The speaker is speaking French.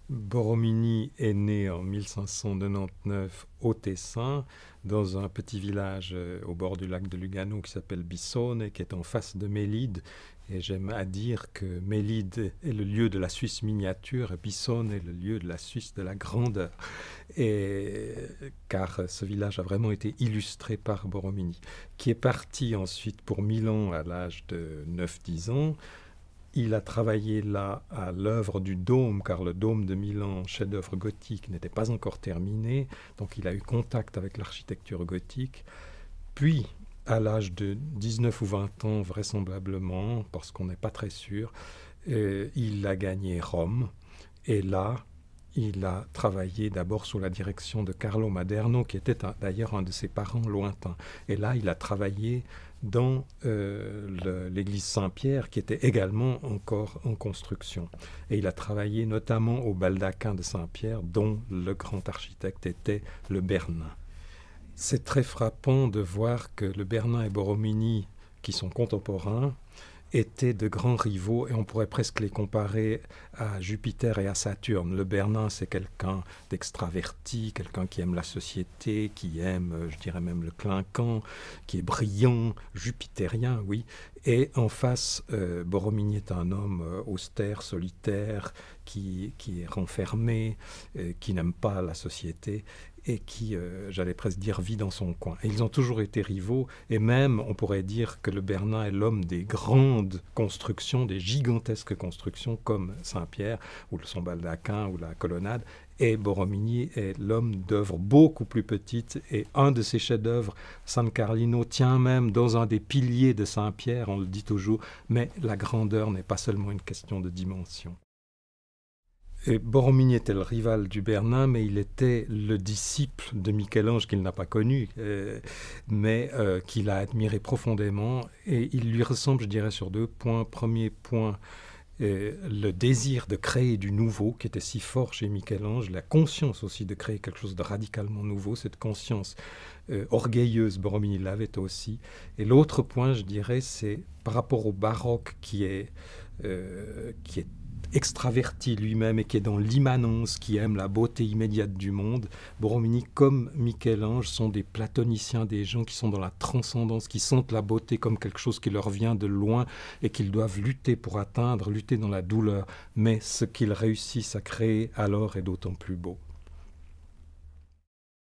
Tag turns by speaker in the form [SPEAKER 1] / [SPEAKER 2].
[SPEAKER 1] Borromini est né en 1599 au Tessin, dans un petit village au bord du lac de Lugano qui s'appelle Bissone, qui est en face de Mélide. Et j'aime à dire que Mélide est le lieu de la Suisse miniature et Bissone est le lieu de la Suisse de la grandeur. Et, car ce village a vraiment été illustré par Borromini, qui est parti ensuite pour Milan à l'âge de 9-10 ans. Il a travaillé là à l'œuvre du dôme, car le dôme de Milan, chef-d'œuvre gothique, n'était pas encore terminé, donc il a eu contact avec l'architecture gothique. Puis, à l'âge de 19 ou 20 ans, vraisemblablement, parce qu'on n'est pas très sûr, il a gagné Rome, et là, il a travaillé d'abord sous la direction de Carlo Maderno, qui était d'ailleurs un de ses parents lointains. Et là, il a travaillé dans l'église Saint-Pierre, qui était également encore en construction. Et il a travaillé notamment au baldaquin de Saint-Pierre, dont le grand architecte était le Bernin. C'est très frappant de voir que le Bernin et Borromini, qui sont contemporains, étaient de grands rivaux et on pourrait presque les comparer à Jupiter et à Saturne. Le Bernin, c'est quelqu'un d'extraverti, quelqu'un qui aime la société, qui aime, je dirais même le clinquant, qui est brillant, jupitérien, oui. Et en face, Borromini est un homme austère, solitaire, qui est renfermé, qui n'aime pas la société et qui, j'allais presque dire, vit dans son coin. Et ils ont toujours été rivaux, et même, on pourrait dire que le Bernin est l'homme des grandes constructions, des gigantesques constructions, comme Saint-Pierre, ou son baldaquin, ou la colonnade, et Borromini est l'homme d'œuvres beaucoup plus petites, et un de ses chefs-d'œuvre, San Carlino, tient même dans un des piliers de Saint-Pierre, on le dit toujours, mais la grandeur n'est pas seulement une question de dimension. Et Borromini était le rival du Bernin, mais il était le disciple de Michel-Ange qu'il n'a pas connu, mais qu'il a admiré profondément. Et il lui ressemble, je dirais, sur deux points. Premier point, le désir de créer du nouveau, qui était si fort chez Michel-Ange, la conscience aussi de créer quelque chose de radicalement nouveau, cette conscience orgueilleuse, Borromini l'avait aussi. Et l'autre point, je dirais, c'est par rapport au baroque qui est extraverti lui-même et qui est dans l'immanence, qui aime la beauté immédiate du monde. Borromini, comme Michel-Ange, sont des platoniciens, des gens qui sont dans la transcendance, qui sentent la beauté comme quelque chose qui leur vient de loin et qu'ils doivent lutter pour atteindre, lutter dans la douleur. Mais ce qu'ils réussissent à créer alors est d'autant plus beau.